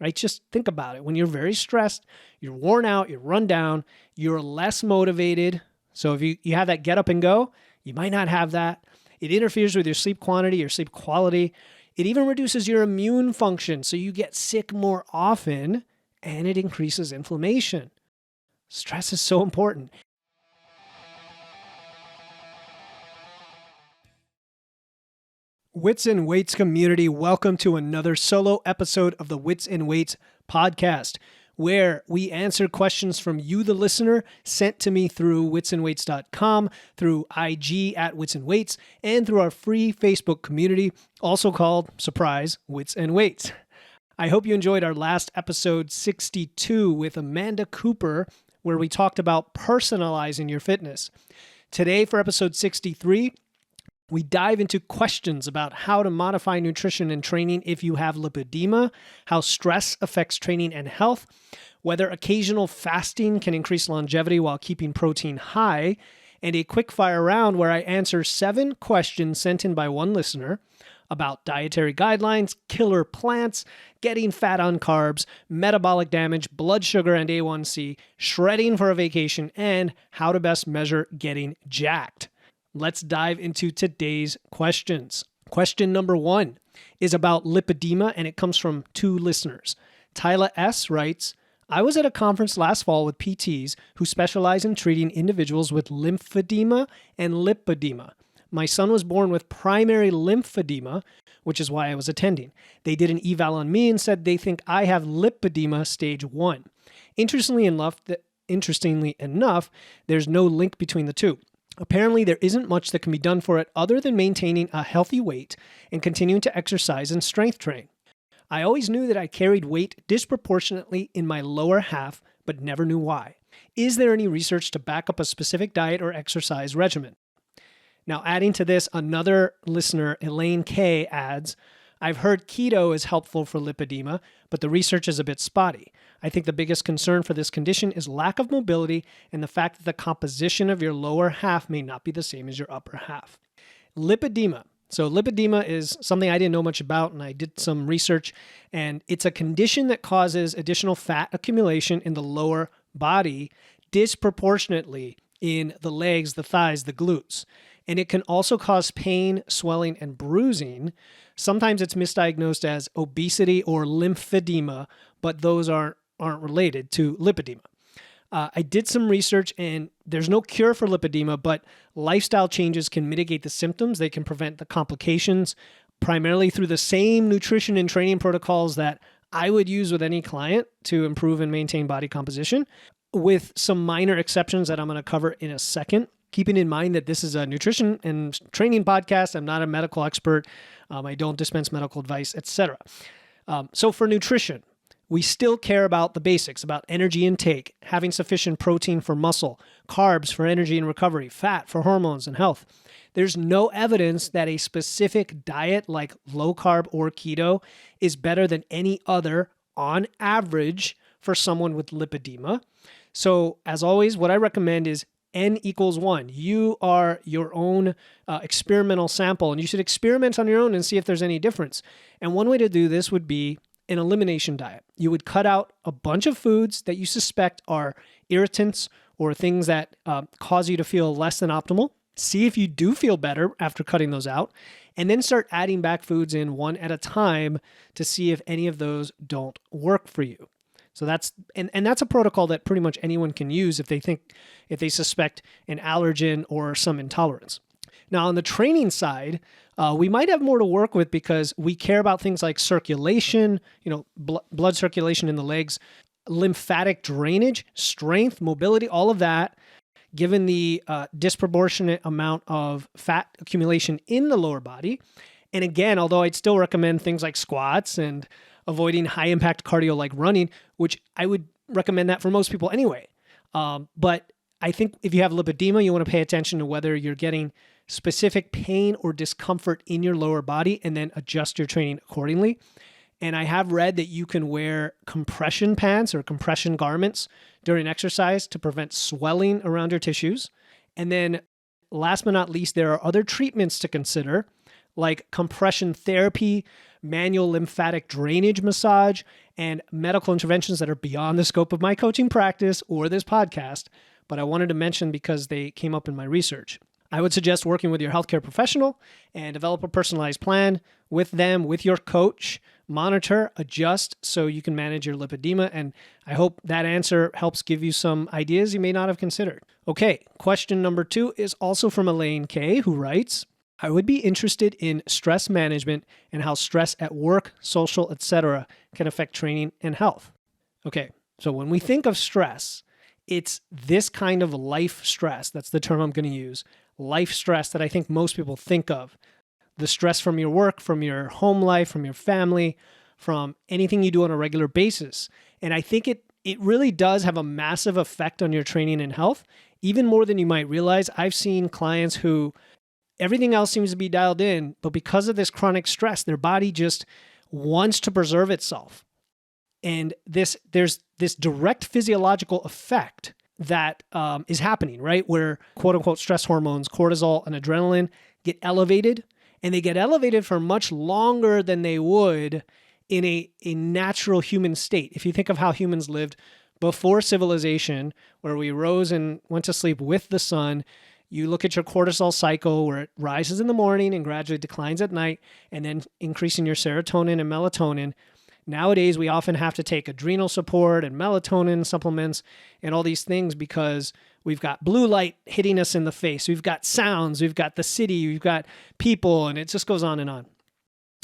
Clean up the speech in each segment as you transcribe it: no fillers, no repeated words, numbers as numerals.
right? Just think about it. When you're very stressed, you're worn out, you're run down, you're less motivated. So if you have that get up and go, you might not have that. It interferes with your sleep quantity, your sleep quality. It even reduces your immune function, so you get sick more often, and it increases inflammation. Stress is so important. Wits and Weights community, welcome to another solo episode of the Wits and Weights podcast, where we answer questions from you, the listener, sent to me through witsandweights.com, through IG at Wits and Weights, and through our free Facebook community, also called, surprise, Wits and Weights. I hope you enjoyed our last episode 62 with Amanda Cooper, where we talked about personalizing your fitness. Today, for episode 63, we dive into questions about how to modify nutrition and training if you have lipedema, how stress affects training and health, whether occasional fasting can increase longevity while keeping protein high, and a quick fire round where I answer 7 questions sent in by one listener about dietary guidelines, killer plants, getting fat on carbs, metabolic damage, blood sugar and A1C, shredding for a vacation, and how to best measure getting jacked. Let's dive into today's questions. Question number 1 is about lipedema, and it comes from 2 listeners. Tyla S. writes, I was at a conference last fall with PTs who specialize in treating individuals with lymphedema and lipedema. My son was born with primary lymphedema, which is why I was attending. They did an eval on me and said they think I have lipedema stage 1. Interestingly enough, there's no link between the two. Apparently, there isn't much that can be done for it other than maintaining a healthy weight and continuing to exercise and strength train. I always knew that I carried weight disproportionately in my lower half, but never knew why. Is there any research to back up a specific diet or exercise regimen? Now, adding to this, another listener, Elaine K., adds, I've heard keto is helpful for lipedema, but the research is a bit spotty. I think the biggest concern for this condition is lack of mobility and the fact that the composition of your lower half may not be the same as your upper half. Lipedema. So lipedema is something I didn't know much about, and I did some research, and it's a condition that causes additional fat accumulation in the lower body disproportionately in the legs, the thighs, the glutes. And it can also cause pain, swelling, and bruising. Sometimes it's misdiagnosed as obesity or lymphedema, but those aren't related to lipedema. I did some research, and there's no cure for lipedema, but lifestyle changes can mitigate the symptoms. They can prevent the complications, primarily through the same nutrition and training protocols that I would use with any client to improve and maintain body composition, with some minor exceptions that I'm going to cover in a second. Keeping in mind that this is a nutrition and training podcast. I'm not a medical expert. I don't dispense medical advice, etc. So for nutrition, we still care about the basics, about energy intake, having sufficient protein for muscle, carbs for energy and recovery, fat for hormones and health. There's no evidence that a specific diet like low carb or keto is better than any other on average for someone with lipedema. So as always, what I recommend is N equals 1. You are your own experimental sample, and you should experiment on your own and see if there's any difference. And one way to do this would be an elimination diet. You would cut out a bunch of foods that you suspect are irritants or things that cause you to feel less than optimal. See if you do feel better after cutting those out, and then start adding back foods in one at a time to see if any of those don't work for you. So that's a protocol that pretty much anyone can use if they suspect an allergen or some intolerance. Now, on the training side, we might have more to work with because we care about things like circulation, blood circulation in the legs, lymphatic drainage, strength, mobility, all of that, given the disproportionate amount of fat accumulation in the lower body. And again, although I'd still recommend things like squats and avoiding high-impact cardio like running, which I would recommend that for most people anyway. But I think if you have lipedema, you want to pay attention to whether you're getting specific pain or discomfort in your lower body and then adjust your training accordingly. And I have read that you can wear compression pants or compression garments during exercise to prevent swelling around your tissues. And then last but not least, there are other treatments to consider, like compression therapy, manual lymphatic drainage massage, and medical interventions that are beyond the scope of my coaching practice or this podcast, but I wanted to mention because they came up in my research. I would suggest working with your healthcare professional and develop a personalized plan with them, with your coach, monitor, adjust so you can manage your lipedema. And I hope that answer helps give you some ideas you may not have considered. Okay, question number 2 is also from Elaine K., who writes, I would be interested in stress management and how stress at work, social, etc. can affect training and health. Okay, so when we think of stress, it's this kind of life stress. That's the term I'm going to use. Life stress that I think most people think of. The stress from your work, from your home life, from your family, from anything you do on a regular basis. And I think it really does have a massive effect on your training and health, even more than you might realize. I've seen clients who everything else seems to be dialed in, but because of this chronic stress, their body just wants to preserve itself. And there's this direct physiological effect that is happening, right? Where quote unquote stress hormones, cortisol and adrenaline get elevated, and they get elevated for much longer than they would in a natural human state. If you think of how humans lived before civilization, where we rose and went to sleep with the sun, you look at your cortisol cycle where it rises in the morning and gradually declines at night, and then increasing your serotonin and melatonin. Nowadays, we often have to take adrenal support and melatonin supplements and all these things because we've got blue light hitting us in the face. We've got sounds, we've got the city, we've got people, and it just goes on and on.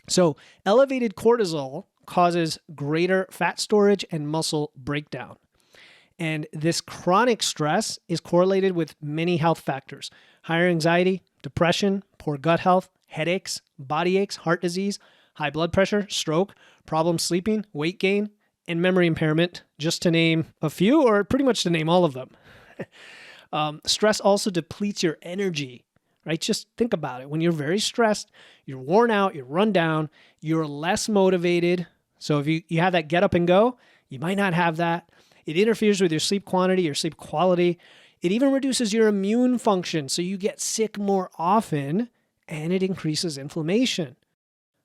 So elevated cortisol causes greater fat storage and muscle breakdown. And this chronic stress is correlated with many health factors: higher anxiety, depression, poor gut health, headaches, body aches, heart disease, high blood pressure, stroke, problems sleeping, weight gain, and memory impairment, just to name a few, or pretty much to name all of them. Stress also depletes your energy, right? Just think about it. When you're very stressed, you're worn out, you're run down, you're less motivated. So if you have that get up and go, you might not have that. It interferes with your sleep quantity, your sleep quality. It even reduces your immune function, so you get sick more often, and it increases inflammation.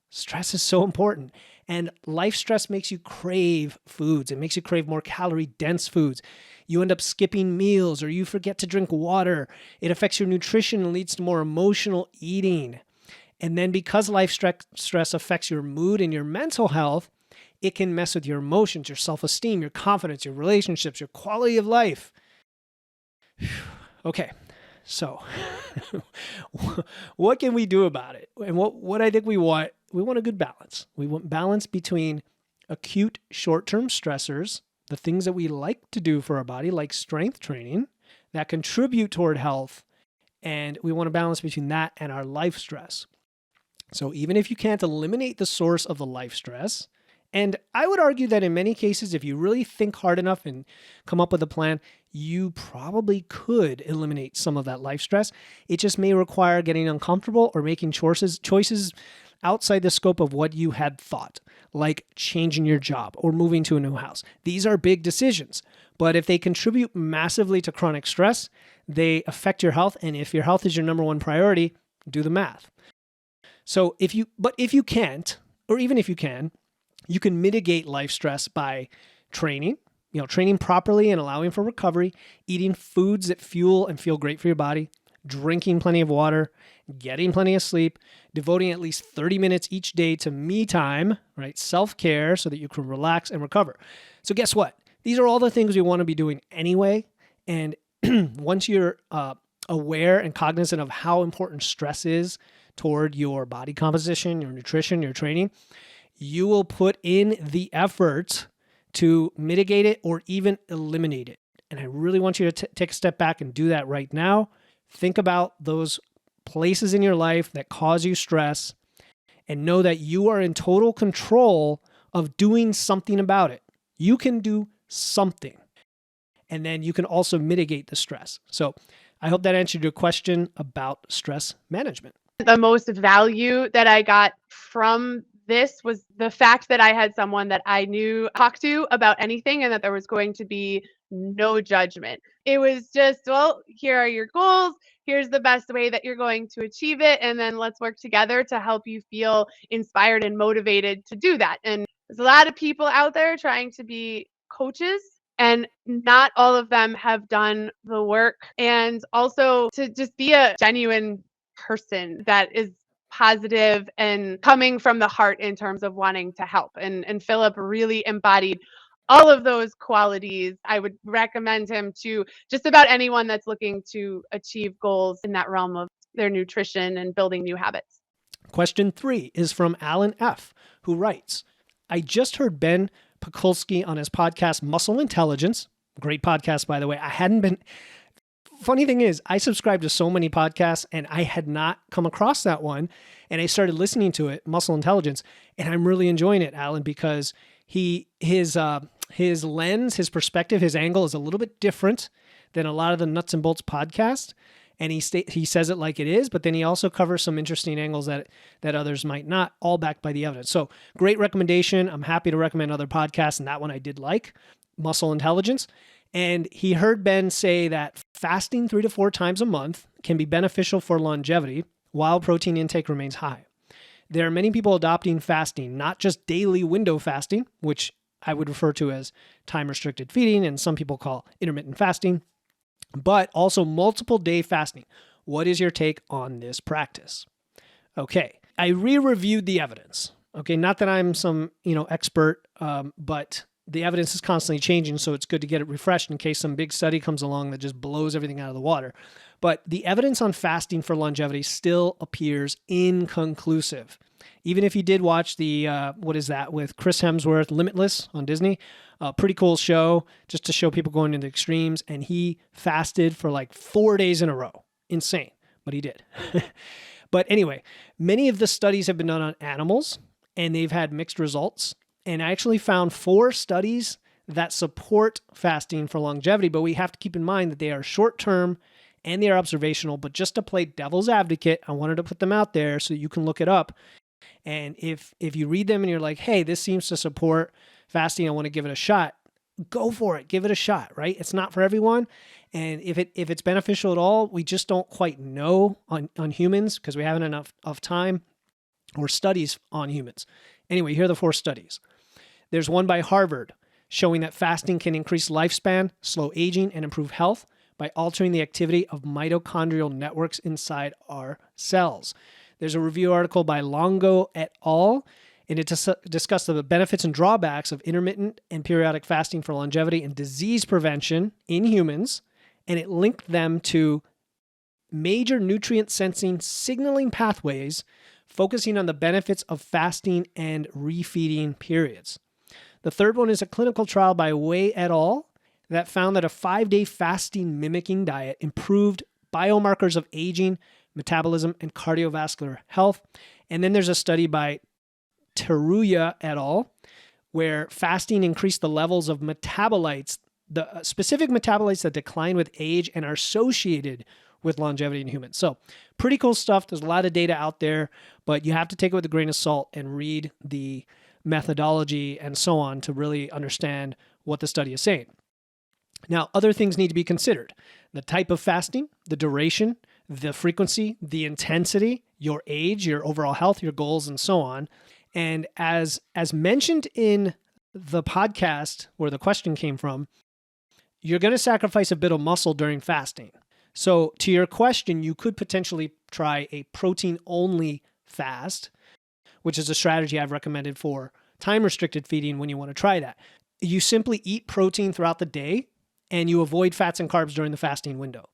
Stress is so important. And life stress makes you crave foods. It makes you crave more calorie-dense foods. You end up skipping meals, or you forget to drink water. It affects your nutrition and leads to more emotional eating. And then because life stress affects your mood and your mental health, it can mess with your emotions, your self-esteem, your confidence, your relationships, your quality of life. Okay, so what can we do about it? And what I think we want a good balance. We want balance between acute short-term stressors, the things that we like to do for our body, like strength training, that contribute toward health, and we want to balance between that and our life stress. So even if you can't eliminate the source of the life stress, and I would argue that in many cases, if you really think hard enough and come up with a plan, you probably could eliminate some of that life stress. It just may require getting uncomfortable or making choices outside the scope of what you had thought, like changing your job or moving to a new house. These are big decisions, but if they contribute massively to chronic stress, they affect your health. And if your health is your number one priority, do the math. So if you can't, or even if you can mitigate life stress by training properly and allowing for recovery, eating foods that fuel and feel great for your body, drinking plenty of water, getting plenty of sleep, devoting at least 30 minutes each day to me time, right? Self-care, so that you can relax and recover. So guess what? These are all the things we want to be doing anyway. And once you're aware and cognizant of how important stress is toward your body composition, your nutrition, your training, you will put in the effort to mitigate it or even eliminate it. And I really want you to take a step back and do that right now. Think about those places in your life that cause you stress and know that you are in total control of doing something about it. You can do something. And then you can also mitigate the stress. So I hope that answered your question about stress management. The most value that I got from this was the fact that I had someone that I knew talk to about anything and that there was going to be no judgment. It was just, well, here are your goals. Here's the best way that you're going to achieve it. And then let's work together to help you feel inspired and motivated to do that. And there's a lot of people out there trying to be coaches, and not all of them have done the work. And also to just be a genuine person that is positive and coming from the heart in terms of wanting to help. And Philip really embodied all of those qualities. I would recommend him to just about anyone that's looking to achieve goals in that realm of their nutrition and building new habits. Question 3 is from Alan F., who writes, I just heard Ben Pakulski on his podcast, Muscle Intelligence. Great podcast, by the way. Funny thing is, I subscribe to so many podcasts and I had not come across that one. And I started listening to it, Muscle Intelligence, and I'm really enjoying it, Alan, because his lens, his perspective, his angle is a little bit different than a lot of the Nuts and Bolts podcast. And he says it like it is, but then he also covers some interesting angles that others might not, all backed by the evidence. So great recommendation. I'm happy to recommend other podcasts, and that one I did like, Muscle Intelligence. And he heard Ben say that fasting 3 to 4 times a month can be beneficial for longevity while protein intake remains high. There are many people adopting fasting, not just daily window fasting, which I would refer to as time-restricted feeding, and some people call intermittent fasting, but also multiple day fasting. What is your take on this practice? Okay, I re-reviewed the evidence. Okay, not that I'm some expert, but the evidence is constantly changing, so it's good to get it refreshed in case some big study comes along that just blows everything out of the water. But the evidence on fasting for longevity still appears inconclusive. Even if you did watch the, with Chris Hemsworth, Limitless on Disney, pretty cool show just to show people going into extremes. And he fasted for like 4 days in a row. Insane, but he did. But anyway, many of the studies have been done on animals and they've had mixed results. And I actually found 4 studies that support fasting for longevity, but we have to keep in mind that they are short-term and they are observational. But just to play devil's advocate, I wanted to put them out there so you can look it up. And if you read them and you're like, hey, this seems to support fasting, I want to give it a shot, go for it. Give it a shot, right? It's not for everyone. And if it's beneficial at all, we just don't quite know on humans because we haven't enough of time or studies on humans. Anyway, here are the 4 studies. There's one by Harvard showing that fasting can increase lifespan, slow aging, and improve health by altering the activity of mitochondrial networks inside our cells. There's a review article by Longo et al., and it discussed the benefits and drawbacks of intermittent and periodic fasting for longevity and disease prevention in humans, and it linked them to major nutrient sensing signaling pathways, focusing on the benefits of fasting and refeeding periods. The third one is a clinical trial by Wei et al. That found that a 5-day fasting mimicking diet improved biomarkers of aging, metabolism, and cardiovascular health. And then there's a study by Teruya et al., where fasting increased the levels of metabolites, the specific metabolites that decline with age and are associated with longevity in humans. So pretty cool stuff. There's a lot of data out there, but you have to take it with a grain of salt and read the methodology and so on to really understand what the study is saying. Now, other things need to be considered. The type of fasting, the duration, the frequency, the intensity, your age, your overall health, your goals, and so on. And as mentioned in the podcast where the question came from, you're going to sacrifice a bit of muscle during fasting. So to your question, you could potentially try a protein-only fast, which is a strategy I've recommended for time-restricted feeding when you want to try that. You simply eat protein throughout the day and you avoid fats and carbs during the fasting window.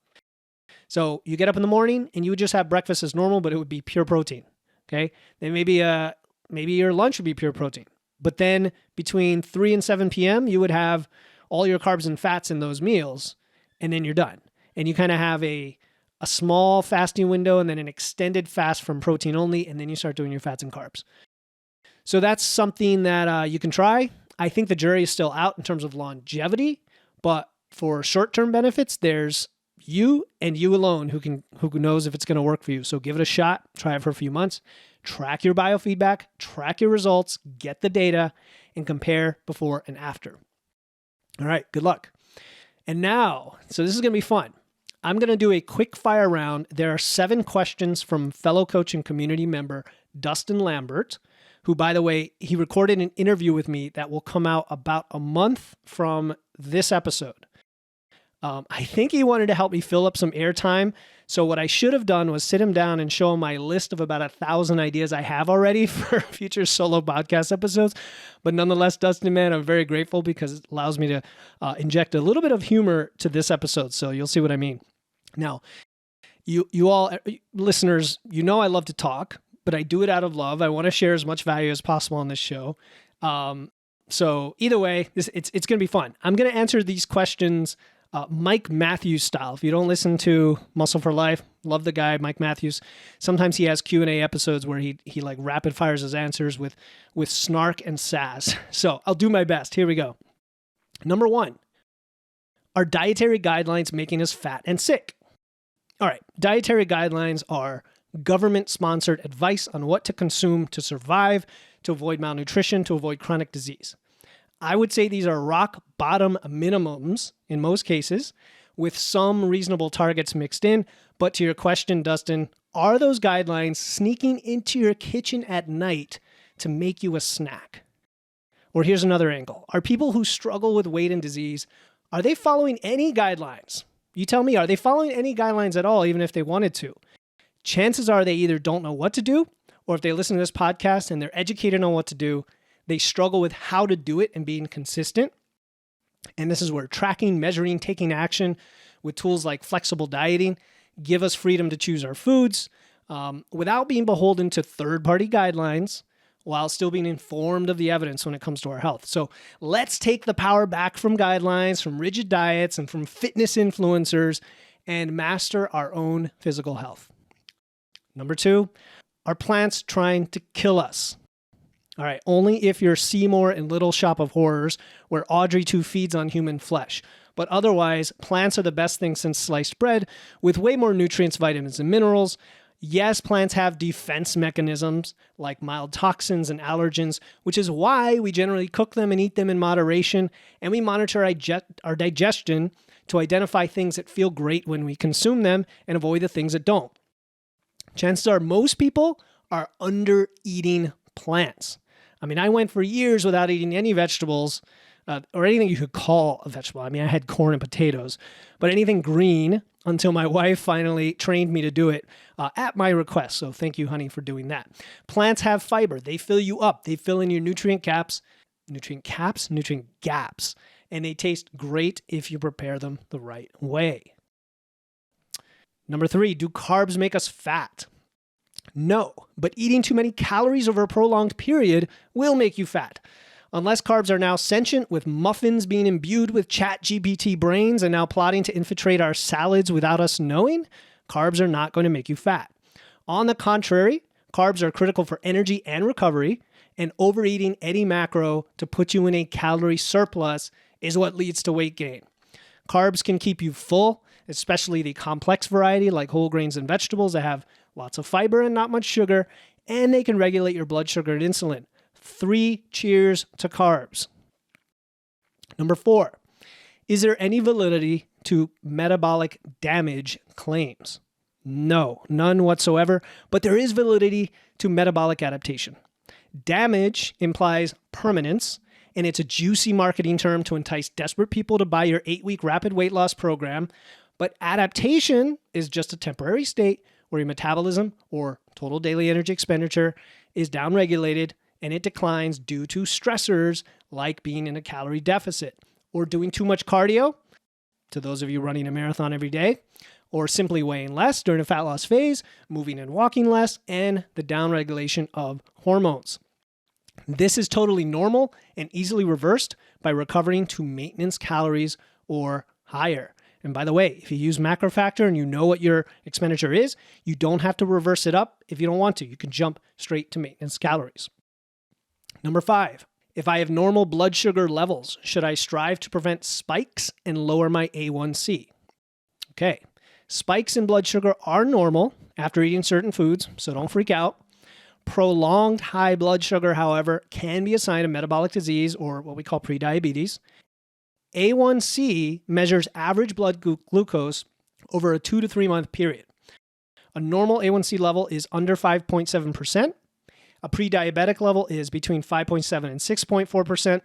So you get up in the morning and you would just have breakfast as normal, but it would be pure protein. Okay. Then maybe your lunch would be pure protein. But then between 3 and 7 p.m., you would have all your carbs and fats in those meals, and then you're done. And you kind of have a small fasting window and then an extended fast from protein only, and then you start doing your fats and carbs. So that's something that you can try. I think the jury is still out in terms of longevity, but for short-term benefits, there's you and you alone who knows if it's going to work for you. So give it a shot, try it for a few months, Track your biofeedback, track your results, get the data, and compare before and after. All right, good luck. And now, so this is going to be fun. I'm going to do a quick fire round. There are 7 questions from fellow coach and community member Dustin Lambert, who, by the way, he recorded an interview with me that will come out about a month from this episode. I think he wanted to help me fill up some airtime. So what I should have done was sit him down and show him my list of about 1,000 ideas I have already for future solo podcast episodes. But nonetheless, Dustin, man, I'm very grateful because it allows me to inject a little bit of humor to this episode. So you'll see what I mean. Now, you all listeners, you know I love to talk, but I do it out of love. I want to share as much value as possible on this show. So either way, it's going to be fun. I'm going to answer these questions Mike Matthews style. If you don't listen to Muscle for Life, love the guy, Mike Matthews. Sometimes he has Q&A episodes where he like rapid fires his answers with snark and sass. So I'll do my best. Here we go. Number 1, are dietary guidelines making us fat and sick? All right, dietary guidelines are government-sponsored advice on what to consume to survive, to avoid malnutrition, to avoid chronic disease. I would say these are rock bottom minimums in most cases, with some reasonable targets mixed in. But to your question, Dustin, are those guidelines sneaking into your kitchen at night to make you a snack? Or here's another angle. Are people who struggle with weight and disease, are they following any guidelines? You tell me, are they following any guidelines at all, even if they wanted to? Chances are they either don't know what to do, or if they listen to this podcast and they're educated on what to do, they struggle with how to do it and being consistent. And this is where tracking, measuring, taking action with tools like flexible dieting give us freedom to choose our foods without being beholden to third-party guidelines while still being informed of the evidence when it comes to our health. So let's take the power back from guidelines, from rigid diets, and from fitness influencers and master our own physical health. Number 2, are plants trying to kill us? All right, only if you're Seymour in Little Shop of Horrors, where Audrey 2 feeds on human flesh. But otherwise, plants are the best thing since sliced bread, with way more nutrients, vitamins, and minerals. Yes, plants have defense mechanisms like mild toxins and allergens, which is why we generally cook them and eat them in moderation, and we monitor our digestion to identify things that feel great when we consume them and avoid the things that don't. Chances are most people are under-eating plants. I mean, I went for years without eating any vegetables or anything you could call a vegetable. I mean, I had corn and potatoes, but anything green until my wife finally trained me to do it at my request. So thank you, honey, for doing that. Plants have fiber. They fill you up. They fill in your nutrient gaps, and they taste great if you prepare them the right way. Number 3, do carbs make us fat? No, but eating too many calories over a prolonged period will make you fat. Unless carbs are now sentient, with muffins being imbued with ChatGPT brains and now plotting to infiltrate our salads without us knowing, carbs are not going to make you fat. On the contrary, carbs are critical for energy and recovery, and overeating any macro to put you in a calorie surplus is what leads to weight gain. Carbs can keep you full, especially the complex variety like whole grains and vegetables that have lots of fiber and not much sugar, and they can regulate your blood sugar and insulin. 3 cheers to carbs. Number 4, is there any validity to metabolic damage claims? No, none whatsoever, but there is validity to metabolic adaptation. Damage implies permanence, and it's a juicy marketing term to entice desperate people to buy your 8-week rapid weight loss program, but adaptation is just a temporary state where your metabolism or total daily energy expenditure is downregulated and it declines due to stressors like being in a calorie deficit or doing too much cardio, to those of you running a marathon every day, or simply weighing less during a fat loss phase, moving and walking less, and the downregulation of hormones. This is totally normal and easily reversed by recovering to maintenance calories or higher. And by the way, if you use MacroFactor and you know what your expenditure is, you don't have to reverse it up if you don't want to. You can jump straight to maintenance calories. Number 5, if I have normal blood sugar levels, should I strive to prevent spikes and lower my A1C? Okay, spikes in blood sugar are normal after eating certain foods, so don't freak out. Prolonged high blood sugar, however, can be a sign of metabolic disease or what we call prediabetes. A1C measures average blood glucose over a 2 to 3 month period. A normal A1C level is under 5.7%. A pre-diabetic level is between 5.7 and 6.4%.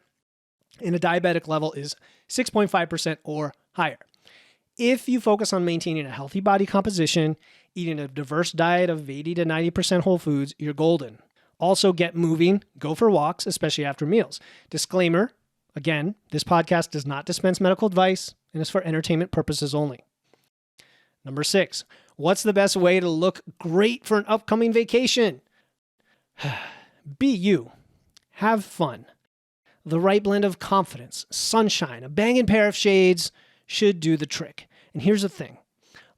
And a diabetic level is 6.5% or higher. If you focus on maintaining a healthy body composition, eating a diverse diet of 80 to 90% whole foods, you're golden. Also, get moving, go for walks, especially after meals. Disclaimer, again, this podcast does not dispense medical advice and is for entertainment purposes only. Number 6, what's the best way to look great for an upcoming vacation? Be you. Have fun. The right blend of confidence, sunshine, a banging pair of shades should do the trick. And here's the thing.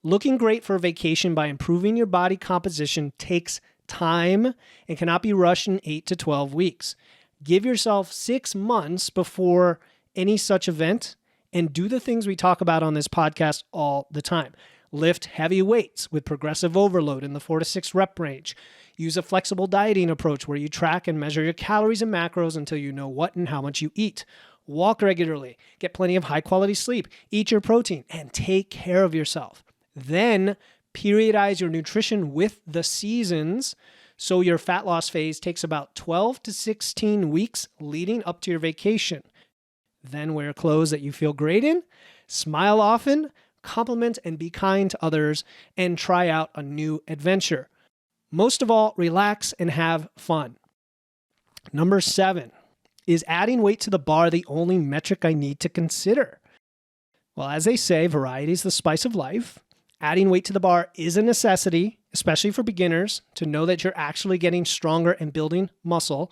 Looking great for a vacation by improving your body composition takes time and cannot be rushed in 8 to 12 weeks. Give yourself 6 months before any such event and do the things we talk about on this podcast all the time. Lift heavy weights with progressive overload in the 4 to 6 rep range. Use a flexible dieting approach where you track and measure your calories and macros until you know what and how much you eat. Walk regularly, get plenty of high quality sleep, eat your protein, and take care of yourself. Then periodize your nutrition with the seasons so your fat loss phase takes about 12 to 16 weeks leading up to your vacation. Then wear clothes that you feel great in, smile often, compliment and be kind to others, and try out a new adventure. Most of all, relax and have fun. Number 7, is adding weight to the bar the only metric I need to consider? Well, as they say, variety is the spice of life. Adding weight to the bar is a necessity, especially for beginners, to know that you're actually getting stronger and building muscle.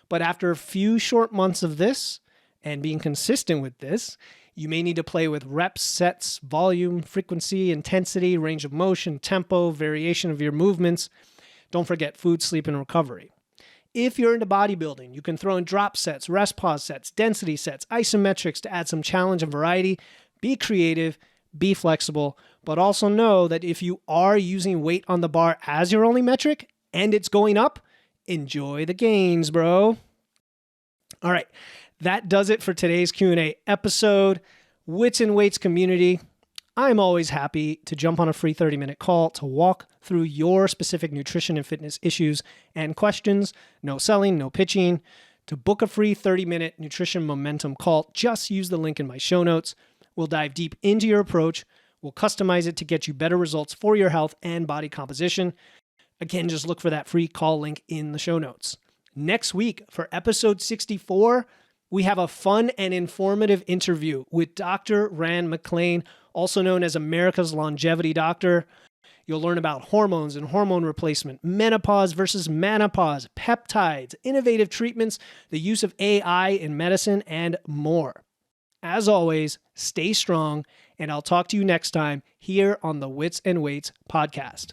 But after a few short months of this, and being consistent with this, you may need to play with reps, sets, volume, frequency, intensity, range of motion, tempo, variation of your movements. Don't forget food, sleep, and recovery. If you're into bodybuilding, you can throw in drop sets, rest pause sets, density sets, isometrics to add some challenge and variety. Be creative, be flexible, but also know that if you are using weight on the bar as your only metric and it's going up, enjoy the gains, bro. All right, that does it for today's Q&A episode. Wits and Weights community, I'm always happy to jump on a free 30-minute call to walk through your specific nutrition and fitness issues and questions. No selling, no pitching. To book a free 30-minute nutrition momentum call, just use the link in my show notes. We'll dive deep into your approach. We'll customize it to get you better results for your health and body composition. Again, just look for that free call link in the show notes. Next week, for episode 64, we have a fun and informative interview with Dr. Rand McClain, also known as America's Longevity Doctor. You'll learn about hormones and hormone replacement, menopause versus menopause, peptides, innovative treatments, the use of AI in medicine, and more. As always, stay strong, and I'll talk to you next time here on the Wits and Weights podcast.